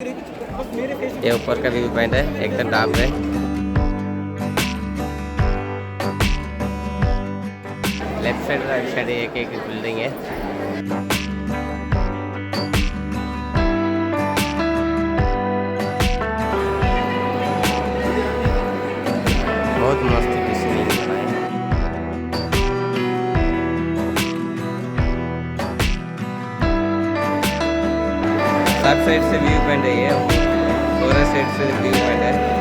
ये ऊपर का व्यू पॉइंट है, एकदम टॉप पे। लेफ्ट साइड राइट साइड एक एक बिल्डिंग है। बहुत मस्त सीनिंग बना है। सब साइड से व्यू पॉइंट है, ये पूरा साइड से व्यू पॉइंट है।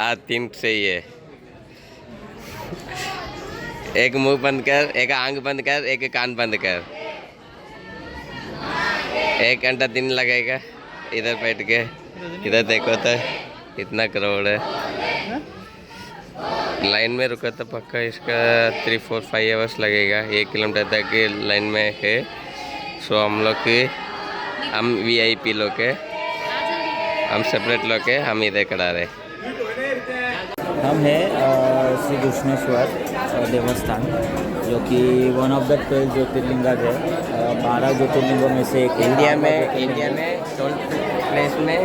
आज 3 सही है। एक मुंह बंद कर, एक आंख बंद कर, एक कान बंद कर। 1 घंटा 3 लगेगा इधर बैठ के। इधर देखो तो इतना क्राउड है। लाइन में रुका तो पक्का इसका 3, 4, 5 आवर्स लगेगा। 1 किलोमीटर तक की लाइन में है। सो हम VIP लोग के, हम सेपरेट लोग के, हम इधर खड़ा रहे। हम हैं श्री कृष्णेश्वर देवस्थान, जो कि वन ऑफ द 12 ज्योतिर्लिंगा है। 12 ज्योतिर्लिंगों में से एक इंडिया में 12th प्लेस में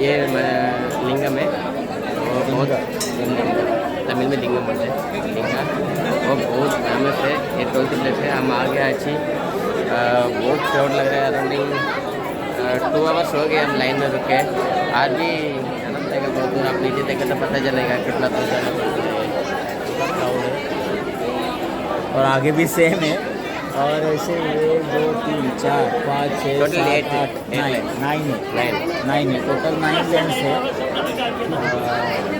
ये लिंगम है। वो बहुत तमिल में लिंगम बोलते हैं, लिंगा। वो बहुत फेमस है। ये 12th प्लेस है। हम आगे अच्छी बहुत क्राउड लग रहा है। अराउंडिंग 2 आवर्स हो गए हम लाइन में रुके। आज भी जाना पड़ेगा बहुत दूर। आप नीचे देखें तो पता चलेगा कितना दूर जाना पड़ता है। और आगे भी सेम है। और ऐसे 1, 2, 3, 4, 5, 6, 7, 8, 9 है। टोटल 9 लेन्स है।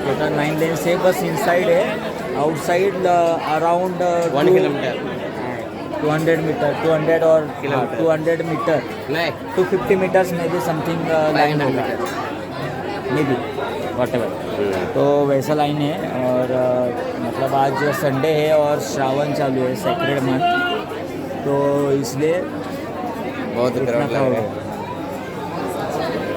टोटल 9 लेन्स है। बस इनसाइड है, आउटसाइड अराउंड 1 किलोमीटर 200 मीटर 200 और 200 मीटर नहीं 250 मीटर्स में भी समथिंग लाइन होगा, मे बी वॉटेवर। तो वैसा लाइन है। और मतलब आज संडे है और श्रावण चालू है, सेक्रेड मंथ, तो इसलिए बहुत क्राउड लग रहा है।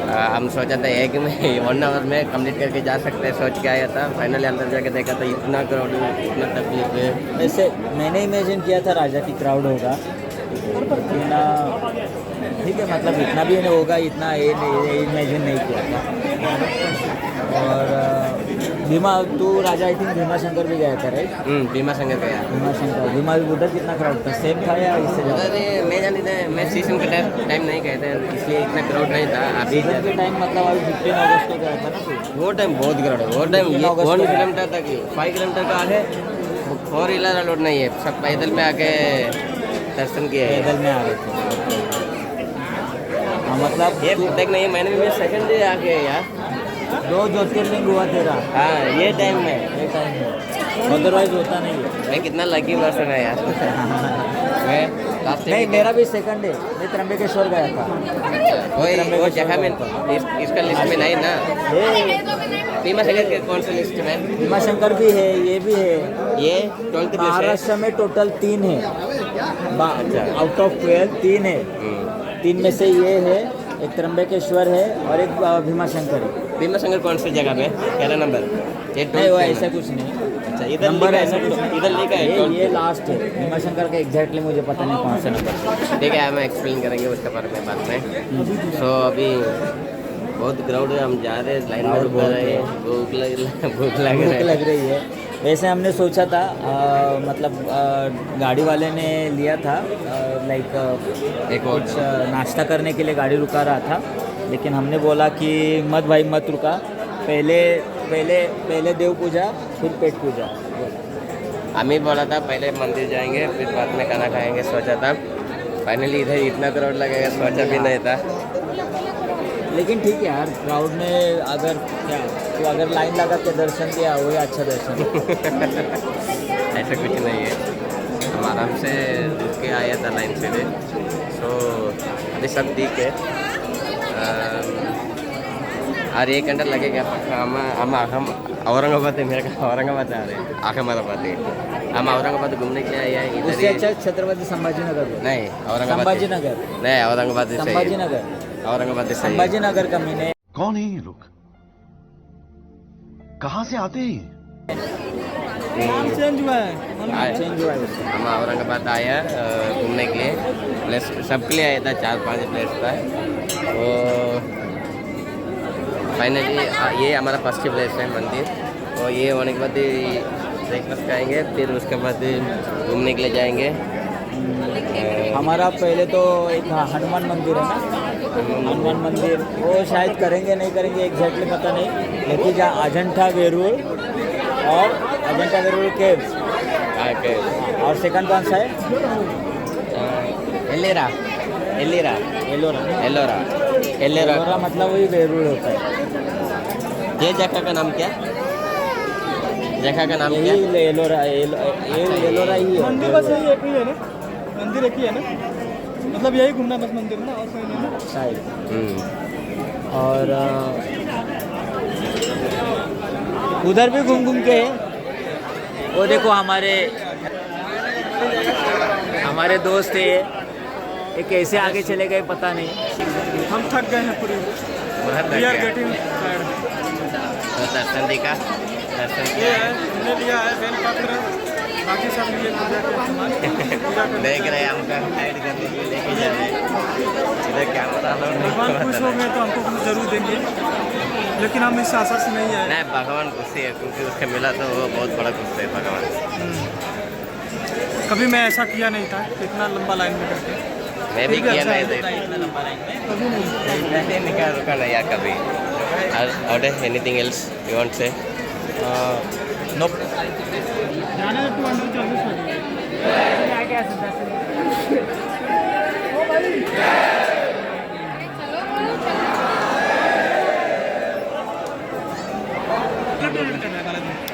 हम सोचा था 1 आवर में कंप्लीट करके जा सकते हैं, सोच के आया था। फाइनली अंदर जाके देखा तो इतना क्राउड, इतना तकलीफ है। वैसे मैंने इमेजिन किया था राजा की क्राउड होगा, लेकिन ठीक है, मतलब इतना भी नहीं होगा, इतना इमेजिन नहीं किया था। और भीमा, तू राजा आई थिंक भीमा शंकर भी गया था, राइट? भीमा शंकर गया। भीमा उधर कितना क्राउड था? सेम था या इससे ज़्यादा? मैं जानी था, मैं सीजन के टाइम नहीं गए थे, इसलिए इतना क्राउड नहीं था। अभी सीजन के टाइम मतलब अभी 15 अगस्त को गया था ना तू? वो टाइम बहुत क्राउड है। वो टाइम 1 किलोमीटर तक 5 किलोमीटर का आगे 4 व्हीलर अलाउड नहीं है। सब पैदल में आके दर्शन किए। पैदल में आ गए थे। हाँ, मतलब ये देख नहीं, मैंने भी सेकंड डे आके यार 2 ज्योतिर्लिंग हुआ तेरा। हाँ, ये टाइम में अदरवाइज होता नहीं है। मैं कितना लकी पर्सन है यार। मैं नहीं, मेरा भी सेकंड है। मैं त्र्यंबकेश्वर गया था। वो जगह में इसका लिस्ट में नहीं ना। भीमा शंकर के कौन सा लिस्ट में? भीमा शंकर भी है, ये भी है। ये 12th प्लेस है। महाराष्ट्र में टोटल 3 है। आउट ऑफ 12 3 है। 3 में से ये है, एक त्र्यंबकेश्वर है और एक भीमा शंकर है। भीमा शंकर कौन सी जगह पे? 11 नंबर। नहीं, वो ऐसा कुछ नहीं। अच्छा, इधर नंबर ऐसा कुछ इधर लिखा है। ये लास्ट है भीमा शंकर का। एग्जैक्टली मुझे पता नहीं कौन सा नंबर। ठीक है, हम एक्सप्लेन करेंगे उसके बारे में बाद में। सो अभी बहुत क्राउड है, हम जा रहे हैं, लाइन में रुक रहे हैं। भूख लग रही है। वैसे हमने सोचा था, मतलब गाड़ी वाले ने लिया था, लाइक एक और कुछ नाश्ता करने के लिए गाड़ी रुका रहा था, लेकिन हमने बोला कि मत भाई मत रुका, पहले देव पूजा फिर पेट पूजा। हम ही बोला था पहले मंदिर जाएंगे फिर बाद में खाना खाएंगे, सोचा था। फाइनली इधर इतना क्राउड लगेगा सोचा भी नहीं था। लेकिन ठीक है यार, क्राउड में अगर क्या तो अगर लाइन लगा के दर्शन दिया वही अच्छा दर्शन है। ऐसा कुछ नहीं है, हम आराम से रुक के आया था लाइन से भी। सो अभी सब ठीक है। और 1 घंटा लगेगा पक्का। हम औरंगाबाद है, मेरे को औरंगाबाद आ रहे हैं, अहमदाबाद है। हम औरंगाबाद घूमने के लिए आए हैं इधर उससे ही। अच्छा छत्रपति संभाजीनगर है। नहीं, औरंगाबाद संभाजीनगर नहीं, औरंगाबाद से सही है। संभाजीनगर औरंगाबाद से सही है। संभाजीनगर का मैंने कौन है ये लोग, कहाँ से आते हैं? चेंज हुआ है उससे। हम औरंगाबाद आया घूमने के लिए, प्लेस सबके लिए आया था, 4-5 प्लेस था। तो फाइनली ये हमारा फर्स्ट प्लेस है मंदिर। और ये होने के बाद ब्रेकफास्ट खाएंगे, फिर उसके बाद घूमने के लिए जाएंगे। हमारा पहले तो एक हनुमान मंदिर है ना, हनुमान मंदिर वो शायद करेंगे नहीं करेंगे एग्जैक्टली पता नहीं, लेकिन जहाँ अजंठा वेरूळ और अजंठा वेरूळ केव्स, और सेकंड कौन सा है? एल्लोरा एलोरा एलोरा मतलब वही वेरूळ होता है। ये जगह का नाम क्या? जगह का नाम क्या? यही एलोरा एलोरा ही है। मंदिर बस यही एक ही है ना, मंदिर एक ही है ना, मतलब यही घूमना बस मंदिर ना, और कोई नहीं ना शायद। और उधर भी घूम घूम के वो देखो हमारे दोस्त है, ये कैसे आगे चले गए पता नहीं। हम थक गए हैं पूरी। We are getting tired. Darshan देखा, दर्शन ये किया। है, हमने लिया है बेलपत्र, बाकी सब लिए पूजा के सामान। देख रहे हैं हमका हाइड करने के लिए लेके जा रहे हैं। इधर कैमरा भगवान खुश हो गए तो हमको कुछ जरूर देंगे, लेकिन हम इस आशा से नहीं आए। नहीं, भगवान खुशी है क्योंकि उसके मिला तो वो बहुत बड़ा खुश है भगवान। कभी मैं ऐसा किया नहीं था, इतना लंबा लाइन में करके। मैं भी किया नहीं था, इतना लंबा लाइन में। नहीं निकाल रुका नहीं यार कभी। और anything else you want say? नोप। जाना है 240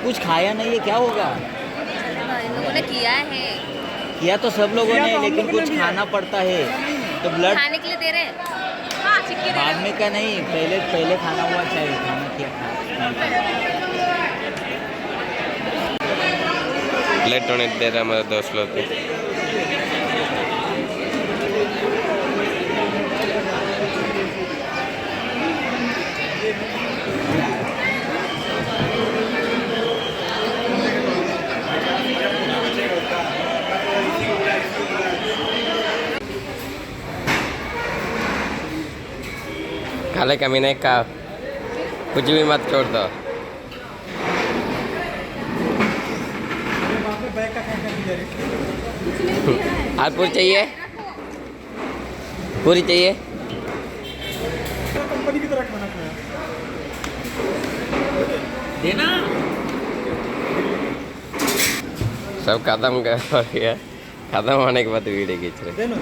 कुछ खाया नहीं है, क्या होगा? इन लोगों ने किया तो सब लोगों ने, लेकिन कुछ खाना पड़ता है तो ब्लड खाने के लिए दे रहे हैं। हाँ, चिक्की दे रहे बाद में का नहीं, पहले खाना हुआ चाहिए, खाना किया ब्लड डोनेट दे रहा हमारे दोस्त लोग को। काले कमीने का कुछ भी मत छोड़ दो। बैग का क्या कर दिया रे? और पूरी चाहिए? पूरी चाहिए? कंपनी की तरह खाना खाया। देना। सब खत्म कर गया, खत्म होने के बाद वीडियो खींच रहे। देनो।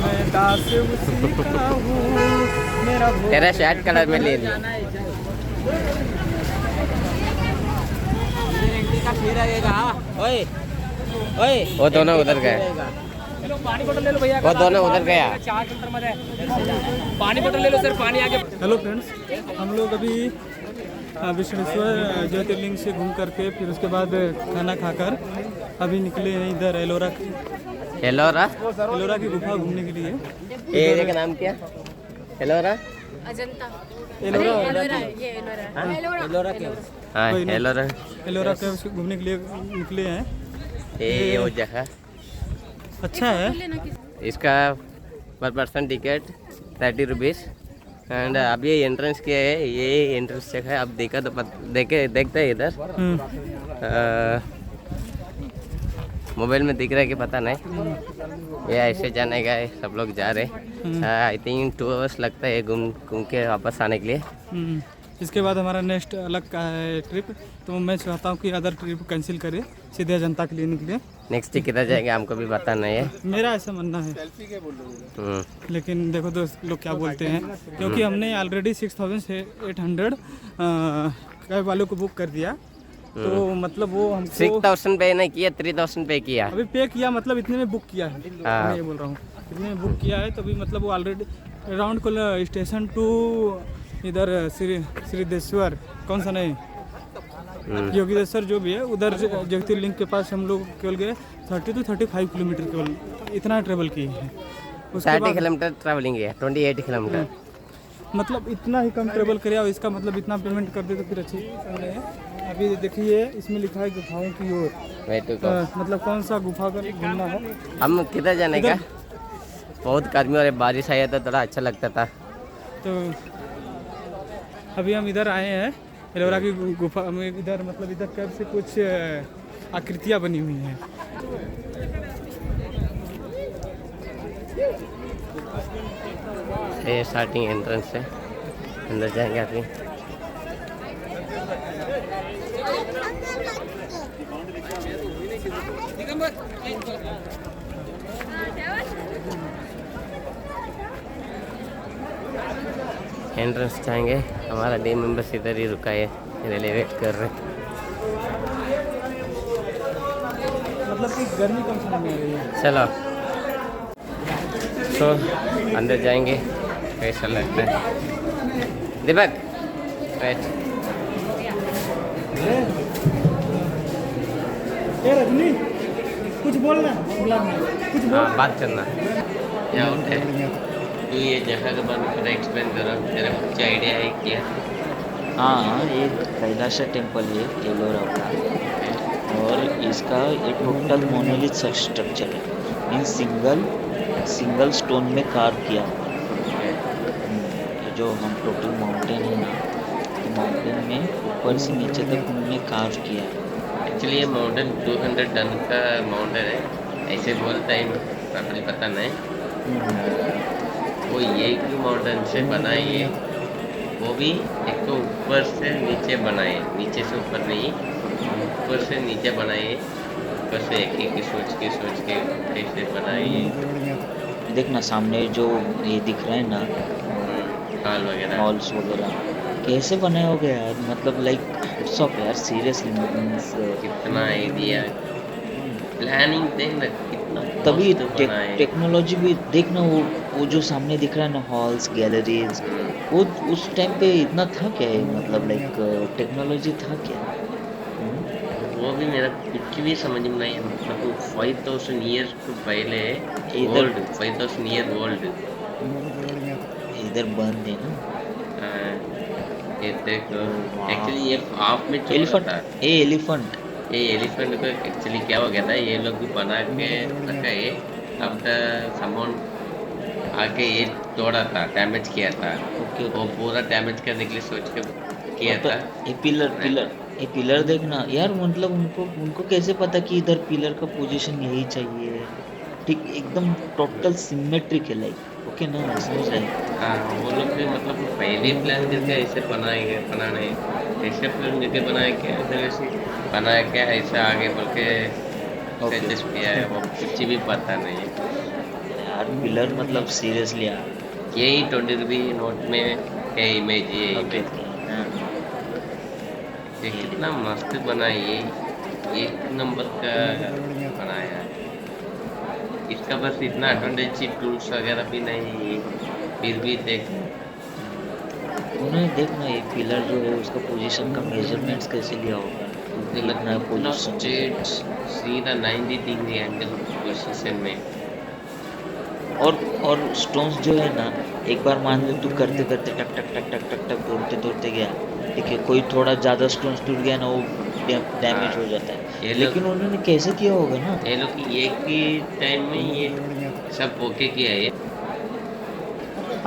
मैं दास उसी का हूँ, मेरा भोग तेरा शर्ट कलर में ले लिया। ओए ओए वो दोनों उधर गए, पानी बोतल ले लो भैया। वो दोनों उधर गया। 4 किलोमीटर में है। पानी बोतल ले लो सर, पानी आगे। हेलो फ्रेंड्स, हम लोग अभी विश्वेश्वर ज्योतिर्लिंग से घूम करके फिर उसके बाद खाना खाकर अभी निकले हैं इधर एलोरा की गुफा घूमने के लिए। एरिया का नाम क्या? एलोरा? अजंता। एलोरा एलोरा के हाँ, एलोरा। एलोरा के घूमने के लिए निकले हैं। ये वो जगह अच्छा है। इसका पर पर्सन टिकट 30 रुपीज़। एंड अभी एंट्रेंस किया है, ये एंट्रेंस चेक है। आप देखा तो देखते हैं इधर मोबाइल में दिख रहा है कि पता नहीं। ये ऐसे जाने का है, सब लोग जा रहे हैं। आई थिंक 2 आवर्स लगता है घूम के वापस आने के लिए। इसके बाद हमारा नेक्स्ट अलग का है ट्रिप, तो मैं चाहता हूँ कि अदर ट्रिप कैंसिल करें, सीधे जनता के लिए निकले। नेक्स्ट किधर जाएंगे हमको भी पता नहीं है। मेरा ऐसा मानना है, लेकिन देखो दोस्त लोग क्या बोलते हैं, क्योंकि हमने ऑलरेडी 6800 कैब वालों को बुक कर दिया, तो मतलब वो हमको 6000 पे नहीं किया, 3000 पे किया। अभी पे किया, मतलब इतने में बुक किया है। हाँ। मैं ये बोल रहा हूँ इतने में बुक किया है, तो अभी मतलब वो ऑलरेडी राउंड को स्टेशन टू इधर श्रीदेश्वर कौन सा नहीं योगेश्वर जो भी है उधर ज्योतिर्लिंग के पास हम लोग केवल गए 30 to 35 किलोमीटर केवल इतना ट्रेवल किए हैं। 30 किलोमीटर ट्रैवलिंग है, 28 किलोमीटर। मतलब इतना ही कम ट्रेवल करे और इसका मतलब इतना पेमेंट कर दे तो फिर अच्छी नहीं है। अभी देखिए इसमें लिखा है गुफाओं की ओर, मतलब कौन सा गुफा कर घूमना है। हम किधर जाने का? बहुत गर्मी और बारिश आया तो थोड़ा अच्छा लगता था। तो अभी हम इधर आए हैं एलोरा की गुफा में। इधर मतलब इधर कैब से कुछ आकृतियाँ बनी हुई हैं। ये स्टार्टिंग एंट्रेंस है, अंदर जाएंगे अभी। एंट्रेंस जाएंगे। हमारा डे मेंबर्स इधर ही रुका है, रेलवे वेट कर रहे। मतलब कि गर्मी कम समय में आ रही है। चलो तो अंदर जाएंगे, कैसा लगता है? दीपक वेट। रजनी कुछ बोलना, कुछ बोल। हाँ, बात करना। क्या होता है? तू ये जगह के बारे में थोड़ा एक्सप्लेन करो, तेरे को कुछ आइडिया है क्या? हाँ, ये कैलाश टेम्पल है एलोरा का, और इसका ये टोटल मोनोलिथ स्ट्रक्चर है, इन सिंगल स्टोन में कार्व किया हुआ है। ये जो हम टोटल माउंटेन है ना, तो माउंटेन में ऊपर से नीचे तक उन्होंने कार्व किया है। एक्चुअली ये माउंटेन 200 टन का माउंटेन है, ऐसे बोलता है, प्रॉपर्ली पता नहीं। वो ये क्यों माउंटेन से बनाई है, वो भी एक तो ऊपर से नीचे बनाए, नीचे से ऊपर नहीं, ऊपर से नीचे बनाए, ऊपर से एक सोच के कैसे बनाई है। देखना सामने जो ये दिख रहा है ना, हॉल वगैरह, हॉल्स वगैरह कैसे बनाए हो गया यार, मतलब लाइक सब यार सीरियसली कितना आइडिया, प्लानिंग देखना कितना, तभी मस्त बनाए। टेक्नोलॉजी भी देखना, वो जो सामने दिख रहा है ना, हॉल्स गैलरीज, वो उस टाइम पे इतना था क्या है, मतलब लाइक टेक्नोलॉजी था क्या? वो भी मेरा कुछ भी समझ में नहीं है, मतलब 5000 ईयर्स को पहले इधर- ओल्ड, 5000 ईयर ओल्ड। इधर बंद है ना, ये देखो, एक्चुअली ये आप में एलिफेंट, था। एलिफेंट ये एलिफेंट को एक्चुअली क्या हो गया था, ये लोग भी बना के रखा है, अब सामान आके ये तोड़ा था, डैमेज किया था। ओके, वो पूरा डैमेज करने के लिए सोच के किया था। ये पिलर देखना यार, मतलब उनको कैसे पता कि इधर पिलर का पोजीशन यही चाहिए, ठीक एकदम टोटल सिमेट्रिक है, लाइक ओके ना, समझ रहे हैं? हाँ, वो लोग भी मतलब पहले प्लान करके ऐसे बनाएंगे, बनाने ऐसे प्लान करके बनाए क्या, ऐसे बनाया क्या, ऐसा आगे बढ़ के सजेस्ट किया है, वो कुछ भी पता नहीं है यार। पिलर मतलब सीरियसली यार, यही 20 रुपये नोट में क्या इमेज है, ओके, ये कितना मस्त बनाया, ये एक नंबर का बनाया है। इसका बस इतना एडवांटेज टूल्स वगैरह भी नहीं है, फिर भी देख उन्होंने देखना ये पिलर जो है उसका पोजीशन का मेजरमेंट्स कैसे लिया होगा, लगना है पोजीशन सीधा 90 डिग्री एंगल पोजीशन में। और स्टोन्स जो है ना, एक बार मान लो तू करते करते टक टक टक टक टक टक तोड़ते गया, ठीक है, कोई थोड़ा ज़्यादा स्टोन्स टूट गया ना, वो डैमेज हो जाता है। लेकिन उन्होंने कैसे किया होगा ना, ये लोग एक ही टाइम में ये सब ओके किया है।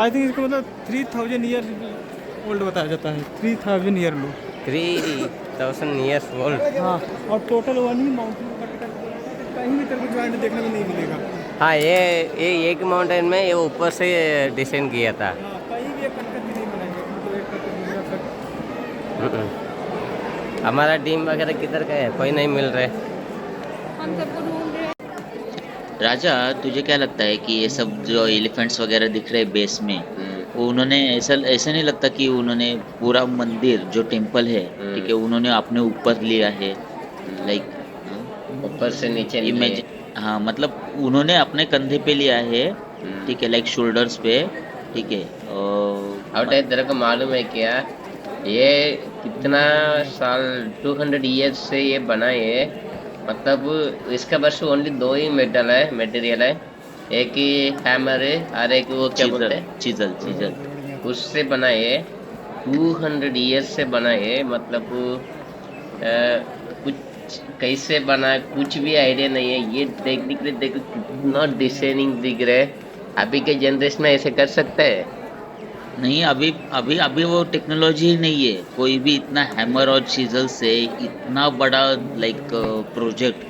आई थिंक इसका मतलब 3000 ईयर ओल्ड बताया जाता है, 3000 ईयर लो। 3000 ईयर्स ओल्ड। हाँ, और टोटल वन ही माउंटेन कहीं भी तेरे को ज्वाइंट देखने में नहीं मिलेगा। हाँ, ये एक माउंटेन में ये ऊपर से डिसेंड किया था। हाँ, कहीं भी एक कटकट भी नहीं बनाएंगे, मतलब एक कटकट दूसरा कट। हमारा टीम वगैरह किधर का है, कोई नहीं मिल रहे। हम सबको ढूंढ रहे हैं। राजा, तुझे क्या लगता है कि ये सब जो एलिफेंट्स वगैरह दिख रहे हैं बेस में, वो उन्होंने ऐसा ऐसा नहीं लगता कि उन्होंने पूरा मंदिर जो टेम्पल है, ठीक है, उन्होंने अपने ऊपर लिया है, लाइक ऊपर से नीचे लिए। इमेजिन, हाँ, मतलब उन्होंने अपने कंधे पे लिया है, ठीक है, लाइक शोल्डर्स पे, ठीक है। और तेरे को मालूम है क्या, ये कितना साल 200 ईयर्स से ये बना है, मतलब इसका बस ओनली दो ही मटेरियल है, एक ही हैमर है और एक वो क्या बोलते हैं, चीजल। उससे बना है। 200 ईयर्स से बना है, मतलब कुछ कैसे बना कुछ भी आइडिया नहीं है। ये देखने के लिए देखो कितना डिजाइनिंग दिख रहा है। अभी के जनरेशन में ऐसे कर सकते हैं? नहीं, अभी वो टेक्नोलॉजी ही नहीं है। कोई भी इतना हैमर और चीजल से इतना बड़ा लाइक प्रोजेक्ट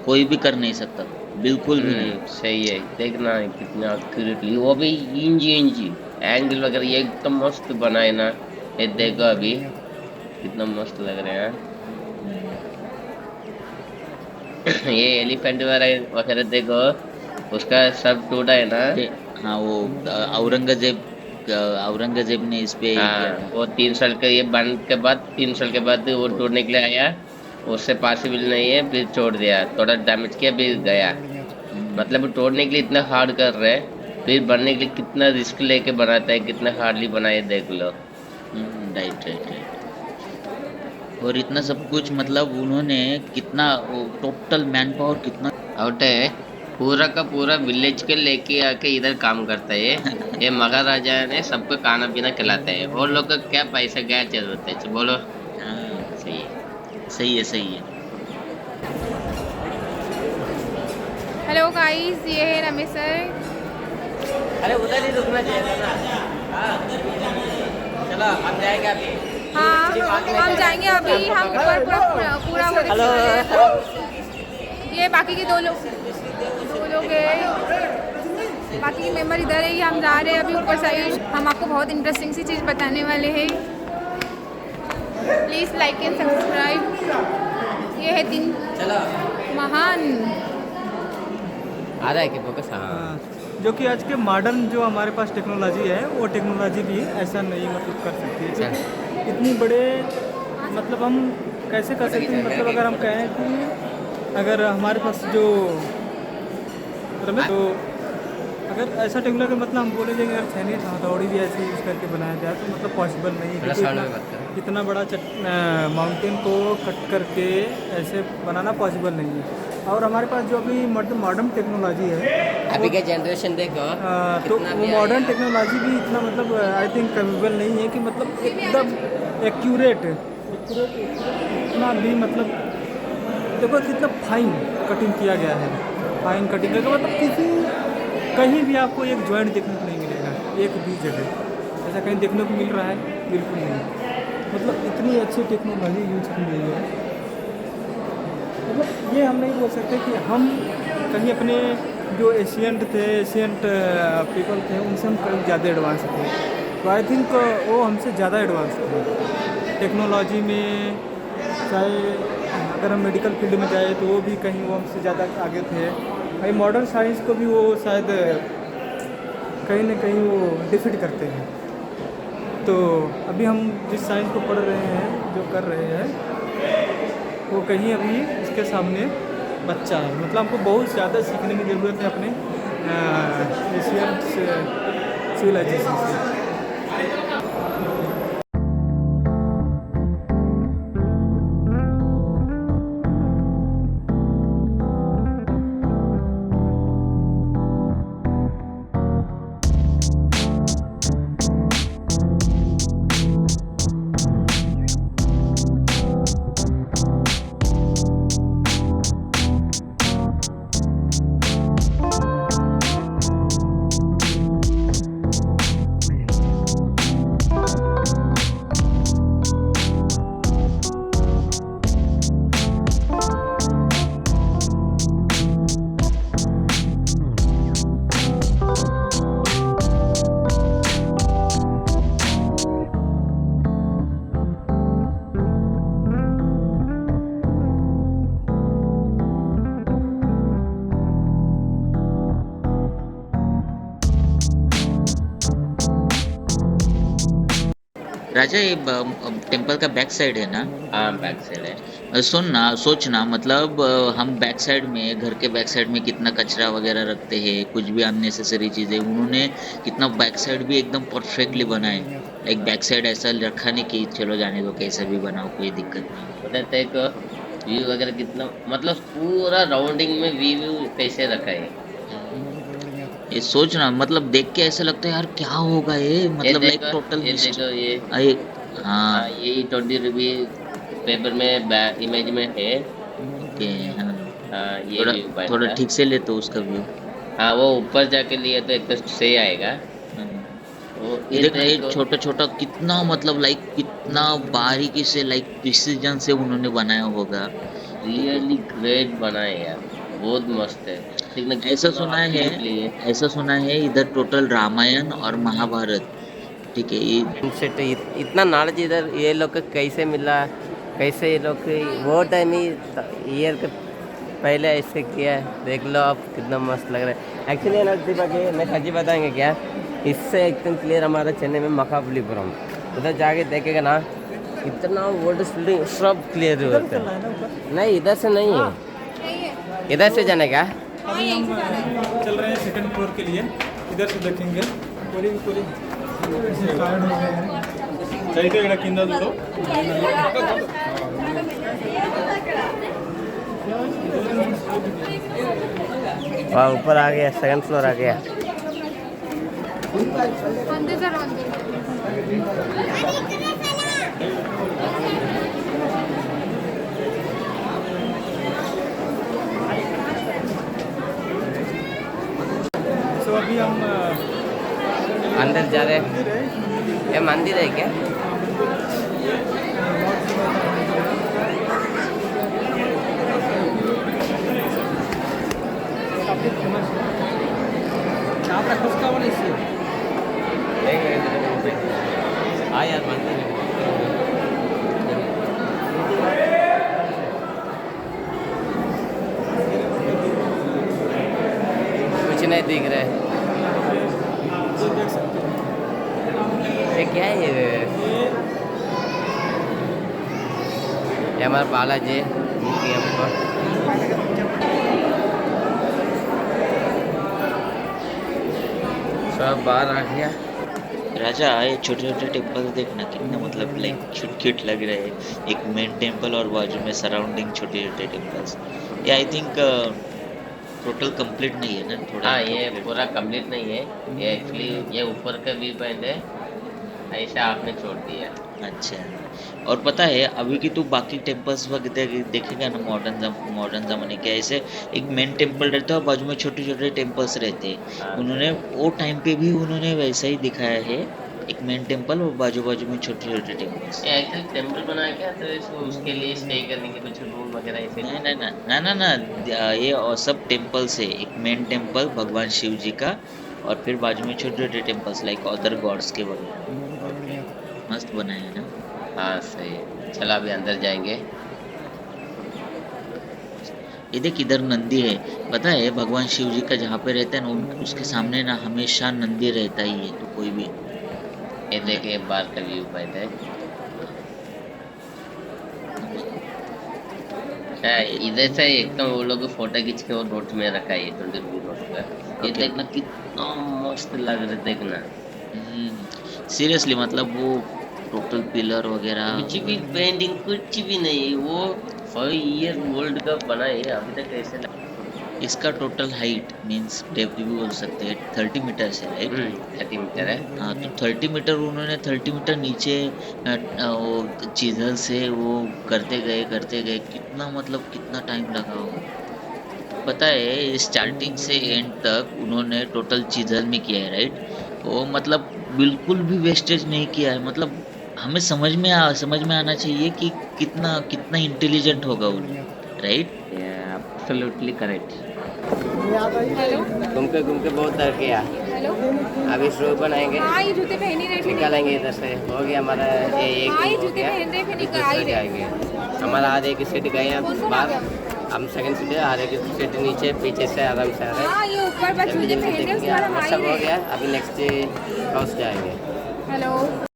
कोई भी कर नहीं सकता, बिल्कुल भी नहीं। सही है, देखना कितना एक्यूरेटली, वो भी इंच एंगल वगैरह ये एकदम मस्त बना है ना। ये देखो अभी कितना मस्त लग रहा है। ये एलिफेंट वगैरह देखो, उसका सब टूटा है ना। हाँ, वो औरंगजेब ने इस पे वो 3 साल के, ये बंद के बाद 3 साल के बाद वो तोड़ने के लिए आया, उससे पॉसिबल नहीं है, फिर छोड़ दिया, थोड़ा डैमेज किया फिर गया। मतलब तोड़ने के लिए इतना हार्ड कर रहे हैं, फिर बनने के लिए कितना रिस्क लेके बनाता है, कितना हार्डली बनाए देख लो। राइट। और इतना सब कुछ, मतलब उन्होंने कितना टोटल मैन पावर कितना आउट है, पूरा का पूरा विलेज के लेके आके इधर काम करता है। ये महाराजा ने सबको खाना पीना खिलाता है, और लोग का क्या पैसा क्या जरूरत है, बोलो। हाँ, सही है। सही है। हेलो गाइस, ये है रमेश सर। अरे उधर ही रुकना चाहिए ना। चलो हम जाएंगे अभी। हाँ, हम जाएंगे अभी, हम ऊपर पूरा वो ये बाकी के दो लोग हैं, बाकी के मेंबर इधर है। हम जा रहे हैं अभी ऊपर साइड। हम आपको बहुत इंटरेस्टिंग सी चीज़ बताने वाले हैं। Please like and subscribe. ये है दिन महान। आ रहा है कि फोकस? हाँ, जो कि आज के मॉडर्न जो हमारे पास टेक्नोलॉजी है, वो टेक्नोलॉजी भी ऐसा नहीं मतलब कर सकती है। इतनी बड़े मतलब हम कैसे कर सकते हैं, मतलब अगर हम कहें कि अगर हमारे पास जो तो अगर ऐसा टेक्नोलॉजी मतलब हम बोलेंगे अगर छैनी हथौड़ी भी ऐसे यूज़ करके बनाया जाए तो मतलब पॉसिबल नहीं है। इतना बड़ा माउंटेन को कट करके ऐसे बनाना पॉसिबल नहीं है। और हमारे पास जो अभी मॉडर्न टेक्नोलॉजी है, अभी के जनरेशन देखो, तो वो मॉडर्न टेक्नोलॉजी भी इतना मतलब आई थिंक कैपेबल नहीं है कि मतलब एकदम एक्यूरेट इतना भी, मतलब देखो कितना फाइन कटिंग किया गया है। फाइन कटिंग का मतलब कहीं भी आपको एक जॉइंट देखने को नहीं मिलेगा, एक भी जगह ऐसा कहीं देखने को मिल रहा है? बिल्कुल नहीं। मतलब इतनी अच्छी टेक्नोलॉजी यूज की गई है, मतलब ये हम नहीं बोल सकते कि हम कहीं अपने जो एशियंट पीपल थे उनसे हम कहीं ज़्यादा एडवांस थे। तो आई थिंक वो हमसे ज़्यादा एडवांस थे टेक्नोलॉजी में। चाहे अगर हम मेडिकल फील्ड में जाए तो वो भी कहीं वो हमसे ज़्यादा आगे थे। भाई मॉडर्न साइंस को भी वो शायद कहीं ना कहीं वो डिफीट करते हैं। तो अभी हम जिस साइंस को पढ़ रहे हैं, जो कर रहे हैं, वो कहीं अभी इसके सामने बच्चा है। मतलब हमको बहुत ज़्यादा सीखने की ज़रूरत है अपने एशियन सिविलाइजेशन से। राजा ये टेम्पल का बैक साइड है ना? हाँ बैक साइड है। सोचना मतलब हम बैक साइड में, घर के बैक साइड में कितना कचरा वगैरह रखते हैं, कुछ भी अननेसेसरी चीज़ें, उन्होंने कितना बैक साइड भी एकदम परफेक्टली बनाए। लाइक बैक साइड ऐसा रखा नहीं कि चलो जाने दो कैसे भी बनाओ कोई दिक्कत नहीं। बताते एक व्यू वगैरह कितना मतलब पूरा राउंडिंग में व्यू कैसे रखा है। ये सोचना मतलब देख के ऐसा लगता है यार क्या होगा ये, मतलब लाइक देखो, टोटल ये देखो ये हाँ ये 20 रुपी पेपर में इमेज में है। ओके हाँ हाँ ये व्यू पॉइंट थोड़ा था। ठीक से ले तो उसका व्यू। हाँ वो ऊपर जाके लिए तो एक तो सही आएगा। वो ये देख ये देखो, छोटा छोटा कितना मतलब लाइक कितना बारीकी से लाइक प्रिसीजन से उन्होंने बनाया होगा। रियली ग्रेट बनाए यार, बहुत मस्त है। लेकिन ऐसा सुना है इधर टोटल रामायण और महाभारत, ठीक है ये इतना नॉलेज इधर ये लोग को कैसे मिला, कैसे ये लोग वो टाइम ही ईयर के पहले ऐसे किया है। देख लो आप कितना मस्त लग रहा है। एक्चुअली ना दीपक मैं सच्ची बताएंगे क्या, इससे एकदम क्लियर हमारा चेन्नई में मकाबलीपुरम उधर जाके देखेगा ना इतना वर्ल्ड सब क्लियर होता है। नहीं इधर से नहीं है, इधर से जाने का। अभी हम चल रहे हैं सेकंड फ्लोर के लिए, इधर से देखेंगे पूरी टायर्ड हो गए हैं। चाहिए इकड़ा किंद दो वहाँ ऊपर आ गया, सेकंड फ्लोर आ गया। अंदर जरा अंदर। तो अभी हम अंदर जा रहे हैं। ये मंदिर है क्या? काफ़ी फेमस है। यहाँ पर खुशका वाला इससे हाँ यार मंदिर है। कुछ नहीं दिख रहा है। देख सकते हैं। ये क्या है ये हमारा बालाजी म्यूजियम पर। सब बाहर आ गया। राजा ये छोटे छोटे टेम्पल देखना कितना मतलब लाइक क्यूट क्यूट लग रहे हैं। एक मेन टेम्पल और बाजू में सराउंडिंग छोटे छोटे टेम्पल्स। ये आई थिंक टोटल कंप्लीट नहीं है ना थोड़ा। हाँ ये पूरा कंप्लीट नहीं है, ये एक्चुअली ये ऊपर का व्यू पॉइंट है, ऐसा आपने छोड़ दिया। अच्छा और पता है अभी की तो बाकी टेम्पल्स वगैरह देखेगा ना मॉडर्न ज़माने के, ऐसे एक मेन टेम्पल रहता है और बाजू में छोटे छोटे टेम्पल्स रहते हैं। हाँ। उन्होंने वो टाइम पे भी उन्होंने वैसा ही दिखाया है, एक मेन टेम्पल और बाजू बाजू में छोटे छोटे टेम्पल्स। ये एक्चुअली टेम्पल बनाया क्या तो इसको उसके लिए स्टे करने के कुछ रूम वगैरह ऐसे ना ये और सब टेम्पल्स है। एक मेन टेम्पल भगवान शिव जी का और फिर बाजू में छोटे छोटे टेम्पल्स लाइक अदर गॉड्स के वगैरह। मस्त बनाए हैं ना। हाँ सही है। चलो अभी अंदर जाएंगे। ये देख इधर नंदी है, पता है भगवान शिव जी का जहाँ पे रहता है ना उसके सामने ना हमेशा नंदी रहता ही है, तो कोई भी। ये देखिए बाहर का व्यू पॉइंट है। इधर से एक तो वो लोग फोटो खींच के वो नोट में रखा है 20 रुपये नोट का। ये Okay. देखना कितना मस्त लग रहा है देखना। सीरियसली मतलब वो टोटल पिलर वगैरह कुछ भी पेंटिंग कुछ भी नहीं, वो 5 ईयर ओल्ड का बना है अभी तक ऐसे लग। इसका टोटल हाइट मींस डेप्थ भी बोल सकते हैं 30 मीटर से राइट। 30 मीटर है। हाँ तो 30 मीटर उन्होंने 30 मीटर नीचे वो चीज़ल से वो करते गए कितना मतलब कितना टाइम लगा हो पता है। स्टार्टिंग से एंड तक उन्होंने टोटल चीज़ल में किया है राइट। वो मतलब बिल्कुल भी वेस्टेज नहीं किया है। मतलब हमें समझ में आना चाहिए कि कितना इंटेलिजेंट होगा वो राइट। Absolutely correct. हेलो घूम के बहुत डर गया। हेलो। अभी शो बनाएंगे, हाँ ये जूते पहन ही रहे थे। निकालेंगे इधर से। हो गया हमारा ये एक हाँ ये हो जूते गया। पहन रहे थे, निकल आ दूसरा ही रहे। जाएंगे। हमारा आधे की सीट गए हैं कौन सा आ बाहर, हम सेकंड सीट है, आधे की सीट नीचे पीछे से आराम से आ रहे हैं। हाँ ये ऊपर बस जूते पहन रहे, उसके बाद हम आ ही सब हो रहे। गया। अभी नेक्स्ट हाउस जाएंगे। हेलो।